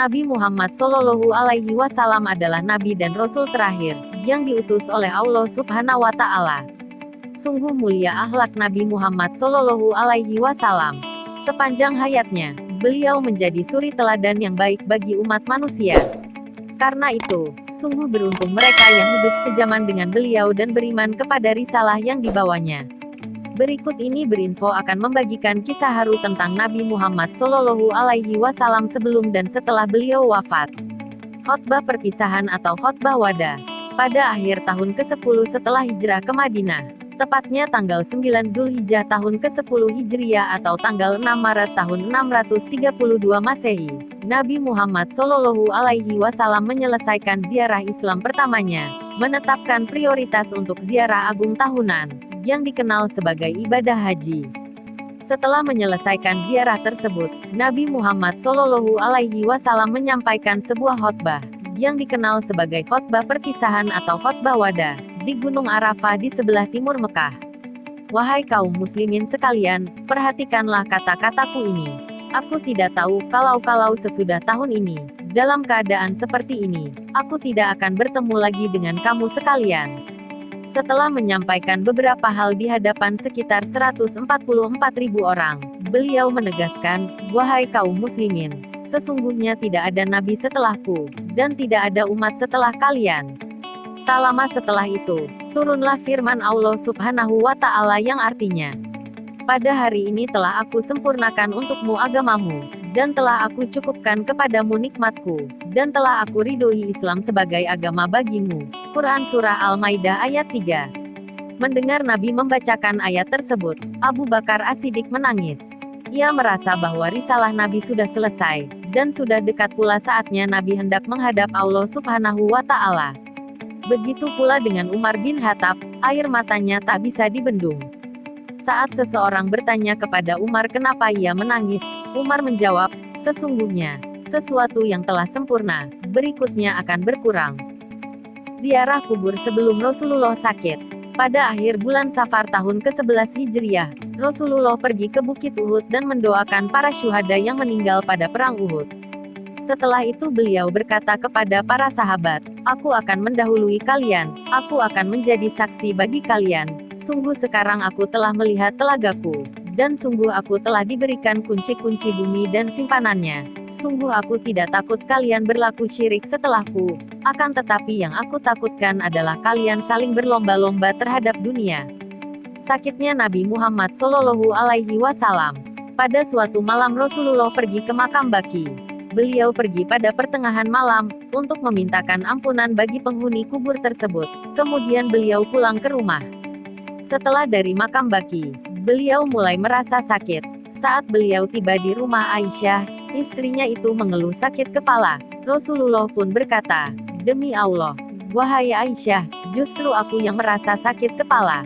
Nabi Muhammad Shallallahu Alaihi Wasallam adalah Nabi dan Rasul terakhir, yang diutus oleh Allah Subhanahu Wa Ta'ala. Sungguh mulia akhlak Nabi Muhammad Shallallahu Alaihi Wasallam. Sepanjang hayatnya, beliau menjadi suri teladan yang baik bagi umat manusia. Karena itu, sungguh beruntung mereka yang hidup sejaman dengan beliau dan beriman kepada risalah yang dibawanya. Berikut ini Berinfo akan membagikan kisah haru tentang Nabi Muhammad Shallallahu Alaihi Wasallam sebelum dan setelah beliau wafat. Khotbah perpisahan atau khotbah wada. Pada akhir tahun ke-10 setelah hijrah ke Madinah, tepatnya tanggal 9 Zulhijjah tahun ke-10 Hijriah atau tanggal 6 Maret tahun 632 Masehi, Nabi Muhammad Shallallahu Alaihi Wasallam menyelesaikan ziarah Islam pertamanya, menetapkan prioritas untuk ziarah agung tahunan, yang dikenal sebagai ibadah haji. Setelah menyelesaikan ziarah tersebut, Nabi Muhammad Shallallahu Alaihi Wasallam menyampaikan sebuah khotbah, yang dikenal sebagai khotbah perpisahan atau khotbah wada, di Gunung Arafah di sebelah timur Mekah. Wahai kaum muslimin sekalian, perhatikanlah kata-kataku ini. Aku tidak tahu kalau sesudah tahun ini, dalam keadaan seperti ini, aku tidak akan bertemu lagi dengan kamu sekalian. Setelah menyampaikan beberapa hal di hadapan sekitar 144.000 orang, beliau menegaskan, wahai kaum muslimin, sesungguhnya tidak ada nabi setelahku, dan tidak ada umat setelah kalian. Tak lama setelah itu, turunlah firman Allah Subhanahu wa Ta'ala yang artinya, pada hari ini telah aku sempurnakan untukmu agamamu, dan telah aku cukupkan kepadamu nikmatku, dan telah aku ridhoi Islam sebagai agama bagimu. Quran Surah Al-Maidah ayat 3. Mendengar Nabi membacakan ayat tersebut, Abu Bakar As-Siddiq menangis. Ia merasa bahwa risalah Nabi sudah selesai, dan sudah dekat pula saatnya Nabi hendak menghadap Allah Subhanahu wa Ta'ala. Begitu pula dengan Umar bin Khattab, air matanya tak bisa dibendung. Saat seseorang bertanya kepada Umar kenapa ia menangis, Umar menjawab, sesungguhnya, sesuatu yang telah sempurna, berikutnya akan berkurang. Ziarah kubur sebelum Rasulullah sakit. Pada akhir bulan Safar tahun ke-11 Hijriah, Rasulullah pergi ke Bukit Uhud dan mendoakan para syuhada yang meninggal pada perang Uhud. Setelah itu beliau berkata kepada para sahabat, aku akan mendahului kalian, aku akan menjadi saksi bagi kalian, sungguh sekarang aku telah melihat telagaku, dan sungguh aku telah diberikan kunci-kunci bumi dan simpanannya, sungguh aku tidak takut kalian berlaku syirik setelahku, akan tetapi yang aku takutkan adalah kalian saling berlomba-lomba terhadap dunia. Sakitnya Nabi Muhammad Shallallahu Alaihi Wasallam. Pada suatu malam Rasulullah pergi ke makam Baqi. Beliau pergi pada pertengahan malam, untuk memintakan ampunan bagi penghuni kubur tersebut, kemudian beliau pulang ke rumah. Setelah dari makam Baqi, beliau mulai merasa sakit. Saat beliau tiba di rumah Aisyah, istrinya itu mengeluh sakit kepala. Rasulullah pun berkata, demi Allah, wahai Aisyah, justru aku yang merasa sakit kepala.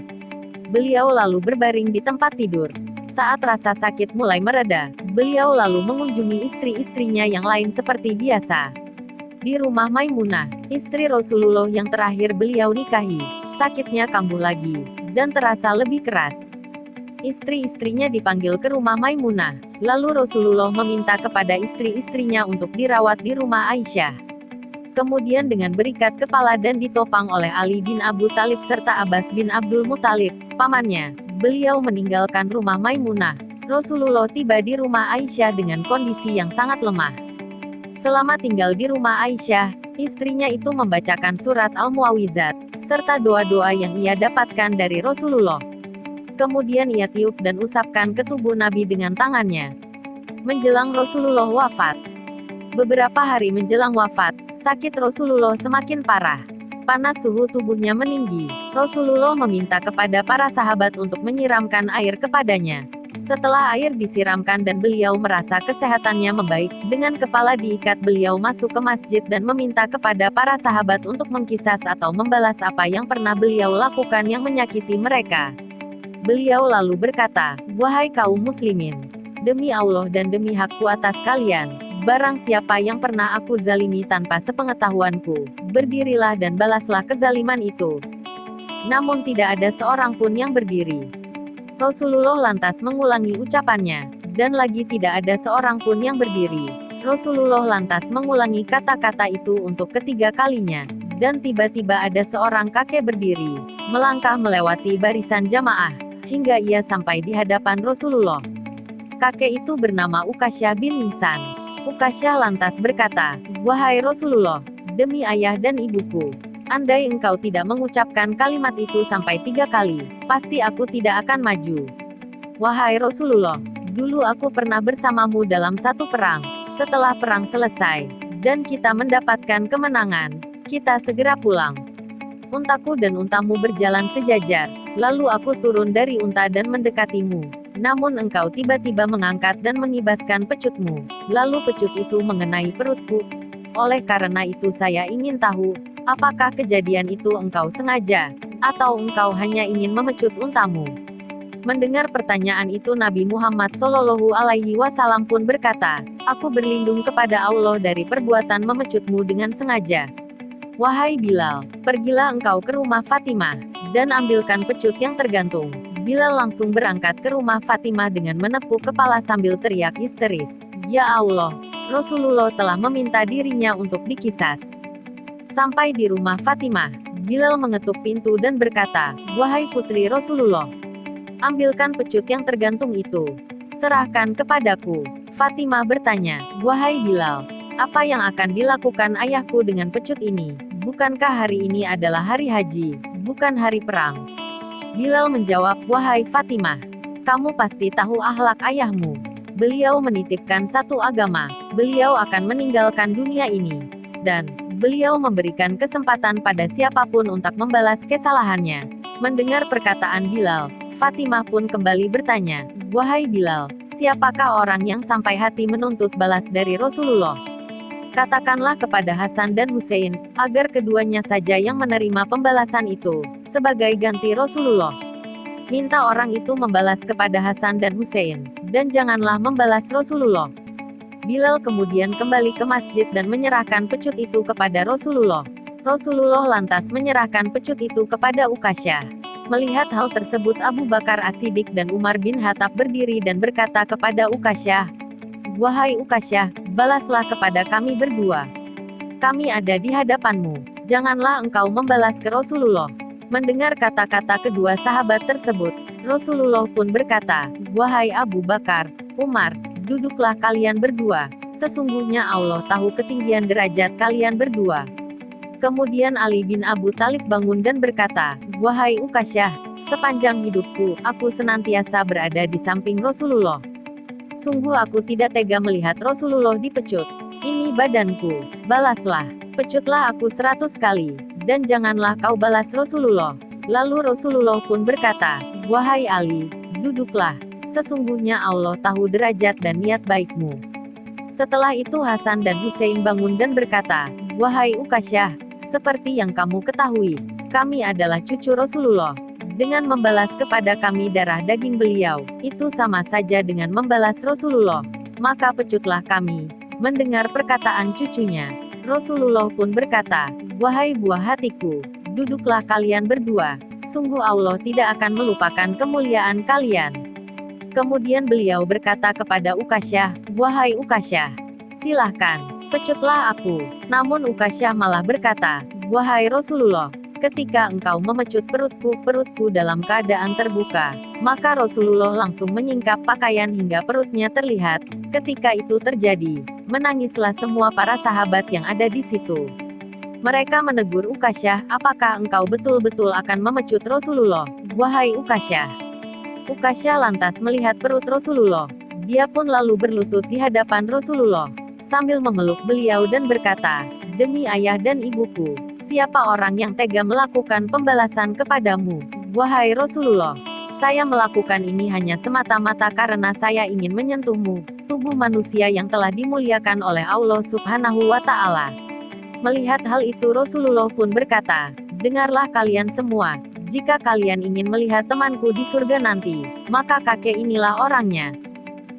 Beliau lalu berbaring di tempat tidur. Saat rasa sakit mulai mereda, beliau lalu mengunjungi istri-istrinya yang lain seperti biasa. Di rumah Maimunah, istri Rasulullah yang terakhir beliau nikahi, sakitnya kambuh lagi, dan terasa lebih keras. Istri-istrinya dipanggil ke rumah Maimunah, lalu Rasulullah meminta kepada istri-istrinya untuk dirawat di rumah Aisyah. Kemudian dengan berikat kepala dan ditopang oleh Ali bin Abu Thalib serta Abbas bin Abdul Muthalib, pamannya, beliau meninggalkan rumah Maimunah. Rasulullah tiba di rumah Aisyah dengan kondisi yang sangat lemah. Selama tinggal di rumah Aisyah, istrinya itu membacakan surat Al-Muawwizat, serta doa-doa yang ia dapatkan dari Rasulullah. Kemudian ia tiup dan usapkan ke tubuh Nabi dengan tangannya. Menjelang Rasulullah wafat. Beberapa hari menjelang wafat, sakit Rasulullah semakin parah. Panas suhu tubuhnya meninggi. Rasulullah meminta kepada para sahabat untuk menyiramkan air kepadanya. Setelah air disiramkan dan beliau merasa kesehatannya membaik, dengan kepala diikat beliau masuk ke masjid dan meminta kepada para sahabat untuk mengkisas atau membalas apa yang pernah beliau lakukan yang menyakiti mereka. Beliau lalu berkata, wahai kaum muslimin, demi Allah dan demi hakku atas kalian, barang siapa yang pernah aku zalimi tanpa sepengetahuanku, berdirilah dan balaslah kezaliman itu. Namun tidak ada seorang pun yang berdiri. Rasulullah lantas mengulangi ucapannya, dan lagi tidak ada seorang pun yang berdiri. Rasulullah lantas mengulangi kata-kata itu untuk ketiga kalinya. Dan tiba-tiba ada seorang kakek berdiri, melangkah melewati barisan jamaah, hingga ia sampai di hadapan Rasulullah. Kakek itu bernama Ukasyah bin Mihsan. Ukasyah lantas berkata, "Wahai Rasulullah, demi ayah dan ibuku, andai engkau tidak mengucapkan kalimat itu sampai 3 kali, pasti aku tidak akan maju. Wahai Rasulullah, dulu aku pernah bersamamu dalam satu perang. Setelah perang selesai, dan kita mendapatkan kemenangan, kita segera pulang. Untaku dan untamu berjalan sejajar, lalu aku turun dari unta dan mendekatimu. Namun engkau tiba-tiba mengangkat dan mengibaskan pecutmu, lalu pecut itu mengenai perutku. Oleh karena itu saya ingin tahu, apakah kejadian itu engkau sengaja, atau engkau hanya ingin memecut untamu?" Mendengar pertanyaan itu Nabi Muhammad SAW pun berkata, "Aku berlindung kepada Allah dari perbuatan memecutmu dengan sengaja. Wahai Bilal, pergilah engkau ke rumah Fatimah, dan ambilkan pecut yang tergantung." Bilal langsung berangkat ke rumah Fatimah dengan menepuk kepala sambil teriak histeris, "Ya Allah, Rasulullah telah meminta dirinya untuk dikisas." Sampai di rumah Fatimah, Bilal mengetuk pintu dan berkata, "Wahai putri Rasulullah, ambilkan pecut yang tergantung itu. Serahkan kepadaku." Fatimah bertanya, "Wahai Bilal, apa yang akan dilakukan ayahku dengan pecut ini? Bukankah hari ini adalah hari haji, bukan hari perang?" Bilal menjawab, "Wahai Fatimah, kamu pasti tahu akhlak ayahmu. Beliau menitipkan satu agama, beliau akan meninggalkan dunia ini. Dan beliau memberikan kesempatan pada siapapun untuk membalas kesalahannya." Mendengar perkataan Bilal, Fatimah pun kembali bertanya, "Wahai Bilal, siapakah orang yang sampai hati menuntut balas dari Rasulullah? Katakanlah kepada Hasan dan Hussein, agar keduanya saja yang menerima pembalasan itu, sebagai ganti Rasulullah. Minta orang itu membalas kepada Hasan dan Hussein, dan janganlah membalas Rasulullah." Bilal kemudian kembali ke masjid dan menyerahkan pecut itu kepada Rasulullah. Rasulullah lantas menyerahkan pecut itu kepada Ukasyah. Melihat hal tersebut Abu Bakar As-Siddiq dan Umar bin Khattab berdiri dan berkata kepada Ukasyah, "Wahai Ukasyah, balaslah kepada kami berdua. Kami ada di hadapanmu. Janganlah engkau membalas ke Rasulullah." Mendengar kata-kata kedua sahabat tersebut, Rasulullah pun berkata, "Wahai Abu Bakar, Umar, duduklah kalian berdua. Sesungguhnya Allah tahu ketinggian derajat kalian berdua." Kemudian Ali bin Abu Thalib bangun dan berkata, "Wahai Ukasyah, sepanjang hidupku, aku senantiasa berada di samping Rasulullah. Sungguh aku tidak tega melihat Rasulullah dipecut. Ini badanku, balaslah, pecutlah aku 100 kali, dan janganlah kau balas Rasulullah." Lalu Rasulullah pun berkata, "Wahai Ali, duduklah, sesungguhnya Allah tahu derajat dan niat baikmu." Setelah itu Hasan dan Hussein bangun dan berkata, "Wahai Ukasyah, seperti yang kamu ketahui, kami adalah cucu Rasulullah. Dengan membalas kepada kami darah daging beliau, itu sama saja dengan membalas Rasulullah. Maka pecutlah kami." Mendengar perkataan cucunya, Rasulullah pun berkata, "Wahai buah hatiku, duduklah kalian berdua. Sungguh Allah tidak akan melupakan kemuliaan kalian." Kemudian beliau berkata kepada Ukasyah, "Wahai Ukasyah, silahkan, pecutlah aku." Namun Ukasyah malah berkata, "Wahai Rasulullah, ketika engkau memecut perutku dalam keadaan terbuka." Maka Rasulullah langsung menyingkap pakaian hingga perutnya terlihat. Ketika itu terjadi, menangislah semua para sahabat yang ada di situ. Mereka menegur Ukasyah, "Apakah engkau betul-betul akan memecut Rasulullah, wahai Ukasyah?" Ukasyah lantas melihat perut Rasulullah. Dia pun lalu berlutut di hadapan Rasulullah, sambil memeluk beliau dan berkata, "Demi ayah dan ibuku, siapa orang yang tega melakukan pembalasan kepadamu, wahai Rasulullah? Saya melakukan ini hanya semata-mata karena saya ingin menyentuhmu, tubuh manusia yang telah dimuliakan oleh Allah Subhanahu wa Ta'ala." Melihat hal itu Rasulullah pun berkata, "Dengarlah kalian semua. Jika kalian ingin melihat temanku di surga nanti, maka kakek inilah orangnya."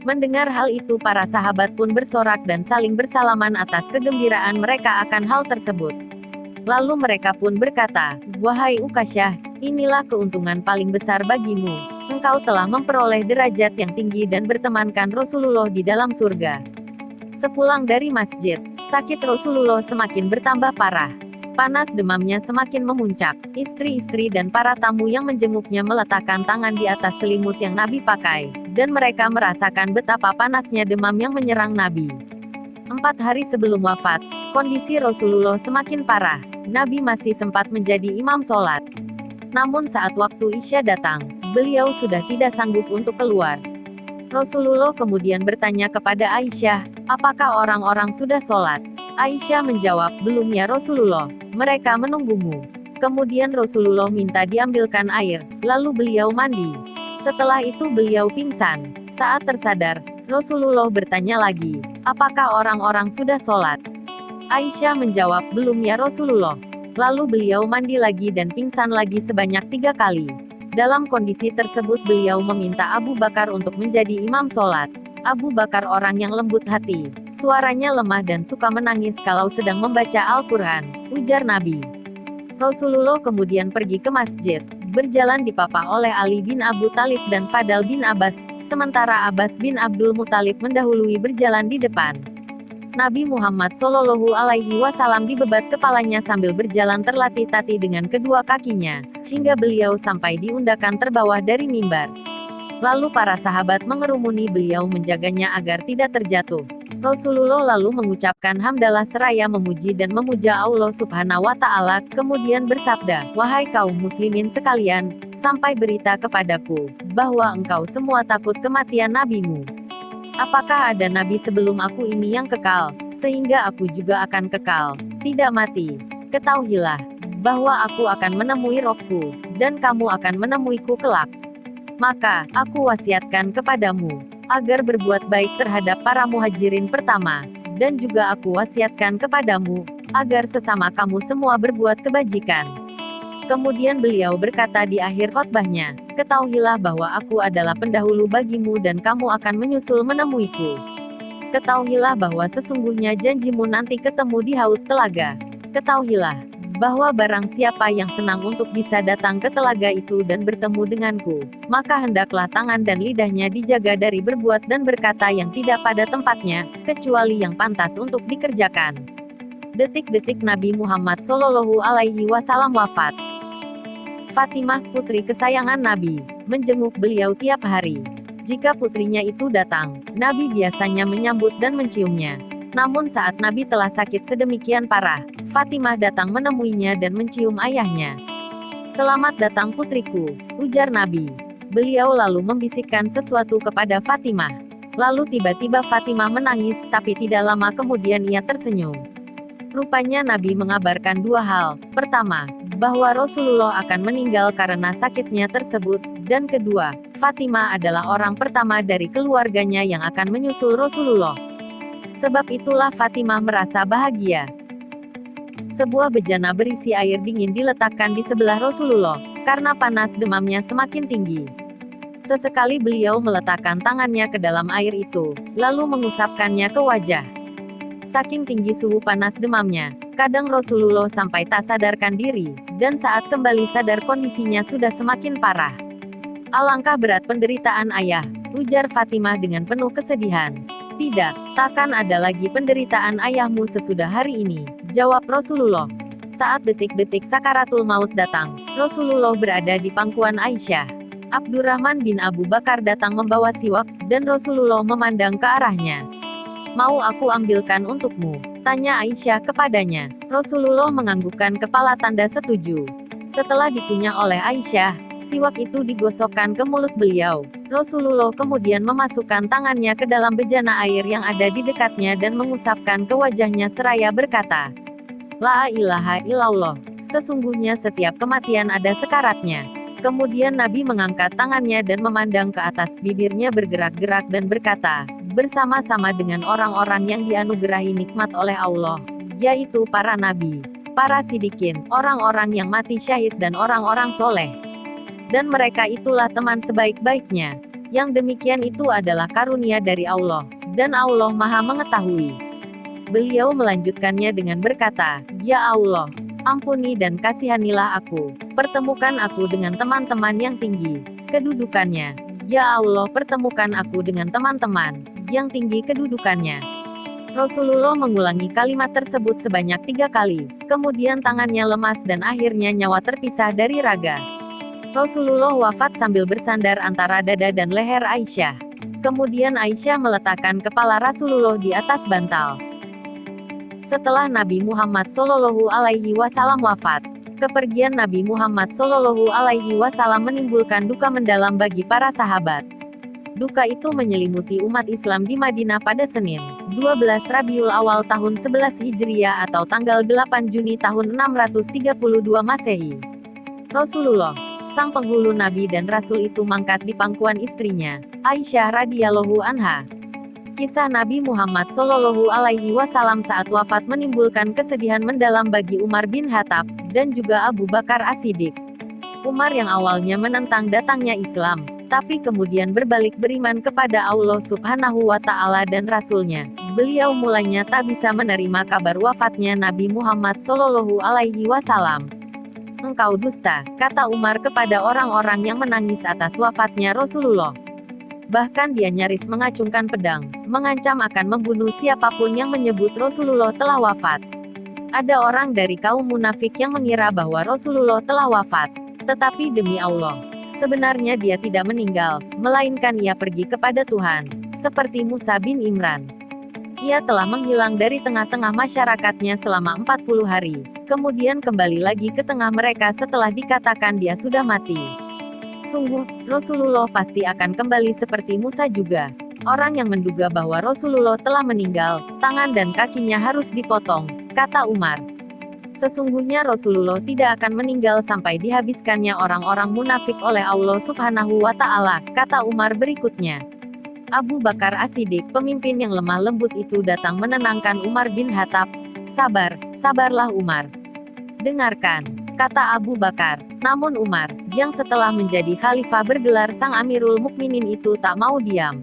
Mendengar hal itu para sahabat pun bersorak dan saling bersalaman atas kegembiraan mereka akan hal tersebut. Lalu mereka pun berkata, "Wahai Ukasyah, inilah keuntungan paling besar bagimu. Engkau telah memperoleh derajat yang tinggi dan bertemankan Rasulullah di dalam surga." Sepulang dari masjid, sakit Rasulullah semakin bertambah parah. Panas demamnya semakin memuncak. Istri-istri dan para tamu yang menjenguknya meletakkan tangan di atas selimut yang Nabi pakai, dan mereka merasakan betapa panasnya demam yang menyerang Nabi. 4 hari sebelum wafat, kondisi Rasulullah semakin parah. Nabi masih sempat menjadi imam sholat. Namun saat waktu Isya datang, beliau sudah tidak sanggup untuk keluar. Rasulullah kemudian bertanya kepada Aisyah, apakah orang-orang sudah sholat? Aisyah menjawab, belum ya Rasulullah, mereka menunggumu. Kemudian Rasulullah minta diambilkan air, lalu beliau mandi. Setelah itu beliau pingsan. Saat tersadar, Rasulullah bertanya lagi, apakah orang-orang sudah sholat? Aisyah menjawab, belum ya Rasulullah. Lalu beliau mandi lagi dan pingsan lagi sebanyak 3 kali. Dalam kondisi tersebut beliau meminta Abu Bakar untuk menjadi imam sholat. Abu Bakar orang yang lembut hati, suaranya lemah dan suka menangis kalau sedang membaca Al-Quran, ujar Nabi. Rasulullah kemudian pergi ke masjid, berjalan dipapah oleh Ali bin Abu Thalib dan Fadl bin Abbas, sementara Abbas bin Abdul Muthalib mendahului berjalan di depan. Nabi Muhammad SAW dibebat kepalanya sambil berjalan terlatih-tatih dengan kedua kakinya, hingga beliau sampai di undakan terbawah dari mimbar. Lalu para sahabat mengerumuni beliau menjaganya agar tidak terjatuh. Rasulullah lalu mengucapkan hamdalah seraya memuji dan memuja Allah Subhanahu wa Ta'ala, kemudian bersabda, wahai kaum muslimin sekalian, sampai berita kepadaku, bahwa engkau semua takut kematian nabimu. Apakah ada nabi sebelum aku ini yang kekal, sehingga aku juga akan kekal, tidak mati? Ketahuilah, bahwa aku akan menemui Robku, dan kamu akan menemuiku kelak. Maka, aku wasiatkan kepadamu, agar berbuat baik terhadap para muhajirin pertama, dan juga aku wasiatkan kepadamu, agar sesama kamu semua berbuat kebajikan. Kemudian beliau berkata di akhir khotbahnya, ketahuilah bahwa aku adalah pendahulu bagimu dan kamu akan menyusul menemuiku. Ketahuilah bahwa sesungguhnya janjimu nanti ketemu di haud telaga. Ketahuilah, bahwa barang siapa yang senang untuk bisa datang ke telaga itu dan bertemu denganku, maka hendaklah tangan dan lidahnya dijaga dari berbuat dan berkata yang tidak pada tempatnya, kecuali yang pantas untuk dikerjakan. Detik-detik Nabi Muhammad SAW wafat. Fatimah, putri kesayangan Nabi, menjenguk beliau tiap hari. Jika putrinya itu datang, Nabi biasanya menyambut dan menciumnya. Namun saat Nabi telah sakit sedemikian parah, Fatimah datang menemuinya dan mencium ayahnya. Selamat datang putriku, ujar Nabi. Beliau lalu membisikkan sesuatu kepada Fatimah. Lalu tiba-tiba Fatimah menangis, tapi tidak lama kemudian ia tersenyum. Rupanya Nabi mengabarkan 2 hal. Pertama, bahwa Rasulullah akan meninggal karena sakitnya tersebut, dan kedua, Fatimah adalah orang pertama dari keluarganya yang akan menyusul Rasulullah. Sebab itulah Fatimah merasa bahagia. Sebuah bejana berisi air dingin diletakkan di sebelah Rasulullah, karena panas demamnya semakin tinggi. Sesekali beliau meletakkan tangannya ke dalam air itu, lalu mengusapkannya ke wajah. Saking tinggi suhu panas demamnya, kadang Rasulullah sampai tak sadarkan diri, dan saat kembali sadar kondisinya sudah semakin parah. Alangkah berat penderitaan ayah, ujar Fatimah dengan penuh kesedihan. Tidak, takkan ada lagi penderitaan ayahmu sesudah hari ini, jawab Rasulullah. Saat detik-detik sakaratul maut datang, Rasulullah berada di pangkuan Aisyah. Abdurrahman bin Abu Bakar datang membawa siwak, dan Rasulullah memandang ke arahnya. Mau aku ambilkan untukmu? Tanya Aisyah kepadanya. Rasulullah menganggukkan kepala tanda setuju. Setelah dikunyah oleh Aisyah, siwak itu digosokkan ke mulut beliau. Rasulullah kemudian memasukkan tangannya ke dalam bejana air yang ada di dekatnya dan mengusapkan ke wajahnya seraya berkata, La ilaha illallah, sesungguhnya setiap kematian ada sekaratnya. Kemudian Nabi mengangkat tangannya dan memandang ke atas, bibirnya bergerak-gerak dan berkata, bersama-sama dengan orang-orang yang dianugerahi nikmat oleh Allah, yaitu para nabi, para sidikin, orang-orang yang mati syahid dan orang-orang soleh. Dan mereka itulah teman sebaik-baiknya. Yang demikian itu adalah karunia dari Allah, dan Allah Maha Mengetahui. Beliau melanjutkannya dengan berkata, Ya Allah, ampuni dan kasihanilah aku, pertemukan aku dengan teman-teman yang tinggi kedudukannya. Ya Allah, pertemukan aku dengan teman-teman yang tinggi kedudukannya. Rasulullah mengulangi kalimat tersebut sebanyak 3 kali, kemudian tangannya lemas dan akhirnya nyawa terpisah dari raga. Rasulullah wafat sambil bersandar antara dada dan leher Aisyah. Kemudian Aisyah meletakkan kepala Rasulullah di atas bantal. Setelah Nabi Muhammad SAW wafat, kepergian Nabi Muhammad SAW menimbulkan duka mendalam bagi para sahabat. Duka itu menyelimuti umat Islam di Madinah pada Senin, 12 Rabiul Awal tahun 11 Hijriah atau tanggal 8 Juni tahun 632 Masehi. Rasulullah, sang penghulu Nabi dan Rasul itu mangkat di pangkuan istrinya, Aisyah radhiyallahu anha. Kisah Nabi Muhammad SAW saat wafat menimbulkan kesedihan mendalam bagi Umar bin Khattab, dan juga Abu Bakar As-Siddiq. Umar yang awalnya menentang datangnya Islam, tapi kemudian berbalik beriman kepada Allah Subhanahu wa Ta'ala dan Rasul-Nya. Beliau mulanya tak bisa menerima kabar wafatnya Nabi Muhammad SAW. "Engkau dusta," kata Umar kepada orang-orang yang menangis atas wafatnya Rasulullah. Bahkan dia nyaris mengacungkan pedang, mengancam akan membunuh siapapun yang menyebut Rasulullah telah wafat. Ada orang dari kaum munafik yang mengira bahwa Rasulullah telah wafat. Tetapi demi Allah, sebenarnya dia tidak meninggal, melainkan ia pergi kepada Tuhan, seperti Musa bin Imran. Ia telah menghilang dari tengah-tengah masyarakatnya selama 40 hari, kemudian kembali lagi ke tengah mereka setelah dikatakan dia sudah mati. Sungguh, Rasulullah pasti akan kembali seperti Musa juga. Orang yang menduga bahwa Rasulullah telah meninggal, tangan dan kakinya harus dipotong, kata Umar. Sesungguhnya Rasulullah tidak akan meninggal sampai dihabiskannya orang-orang munafik oleh Allah Subhanahu wa Ta'ala, kata Umar berikutnya. Abu Bakar As-Siddiq, pemimpin yang lemah lembut itu datang menenangkan Umar bin Khattab. "Sabar, sabarlah Umar. Dengarkan," kata Abu Bakar. Namun Umar, yang setelah menjadi khalifah bergelar sang Amirul Mukminin itu tak mau diam.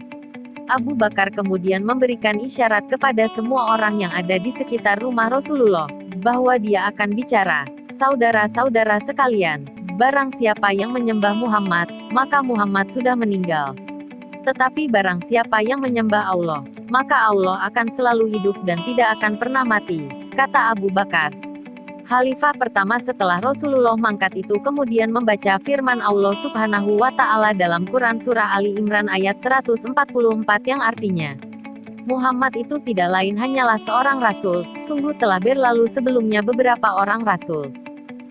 Abu Bakar kemudian memberikan isyarat kepada semua orang yang ada di sekitar rumah Rasulullah, bahwa dia akan bicara, "Saudara-saudara sekalian, barang siapa yang menyembah Muhammad, maka Muhammad sudah meninggal. Tetapi barang siapa yang menyembah Allah, maka Allah akan selalu hidup dan tidak akan pernah mati," kata Abu Bakar. Khalifah pertama setelah Rasulullah mangkat itu kemudian membaca firman Allah Subhanahu wa Ta'ala dalam Quran Surah Ali Imran ayat 144 yang artinya, "Muhammad itu tidak lain hanyalah seorang rasul, sungguh telah berlalu sebelumnya beberapa orang rasul.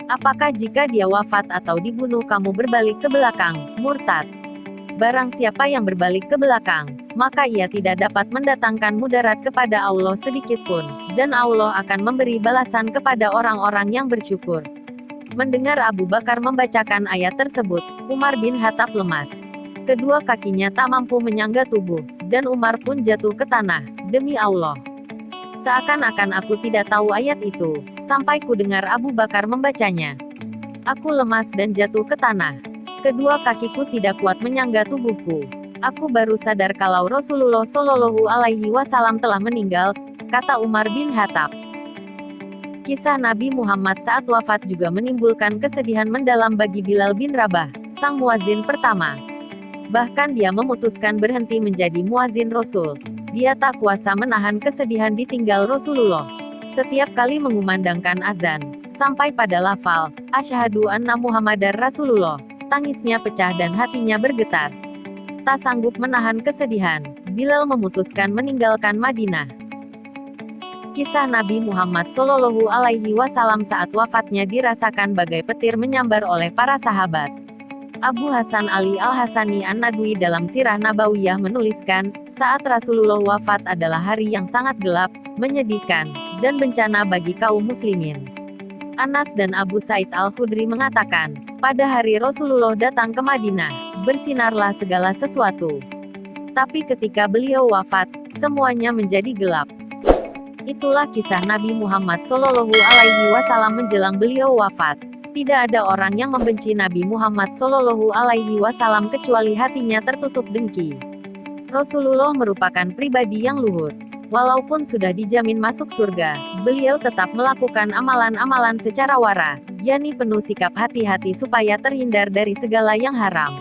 Apakah jika dia wafat atau dibunuh kamu berbalik ke belakang, murtad? Barang siapa yang berbalik ke belakang, maka ia tidak dapat mendatangkan mudarat kepada Allah sedikitpun, dan Allah akan memberi balasan kepada orang-orang yang bersyukur." Mendengar Abu Bakar membacakan ayat tersebut, Umar bin Khattab lemas. Kedua kakinya tak mampu menyangga tubuh, dan Umar pun jatuh ke tanah. "Demi Allah, seakan-akan aku tidak tahu ayat itu, sampai ku dengar Abu Bakar membacanya. Aku lemas dan jatuh ke tanah. Kedua kakiku tidak kuat menyangga tubuhku. Aku baru sadar kalau Rasulullah SAW telah meninggal," kata Umar bin Khattab. Kisah Nabi Muhammad saat wafat juga menimbulkan kesedihan mendalam bagi Bilal bin Rabah, sang muazin pertama. Bahkan dia memutuskan berhenti menjadi muazin Rasul. Dia tak kuasa menahan kesedihan ditinggal Rasulullah. Setiap kali mengumandangkan azan, sampai pada lafal, "Asyhadu anna Muhammadar Rasulullah," tangisnya pecah dan hatinya bergetar. Tak sanggup menahan kesedihan, Bilal memutuskan meninggalkan Madinah. Kisah Nabi Muhammad SAW saat wafatnya dirasakan bagai petir menyambar oleh para sahabat. Abu Hasan Ali Al-Hasani An-Nadwi dalam Sirah Nabawiyah menuliskan, saat Rasulullah wafat adalah hari yang sangat gelap, menyedihkan, dan bencana bagi kaum muslimin. Anas dan Abu Said Al-Khudri mengatakan, pada hari Rasulullah datang ke Madinah, bersinarlah segala sesuatu. Tapi ketika beliau wafat, semuanya menjadi gelap. Itulah kisah Nabi Muhammad SAW menjelang beliau wafat. Tidak ada orang yang membenci Nabi Muhammad SAW kecuali hatinya tertutup dengki. Rasulullah merupakan pribadi yang luhur. Walaupun sudah dijamin masuk surga, beliau tetap melakukan amalan-amalan secara wara, yakni penuh sikap hati-hati supaya terhindar dari segala yang haram.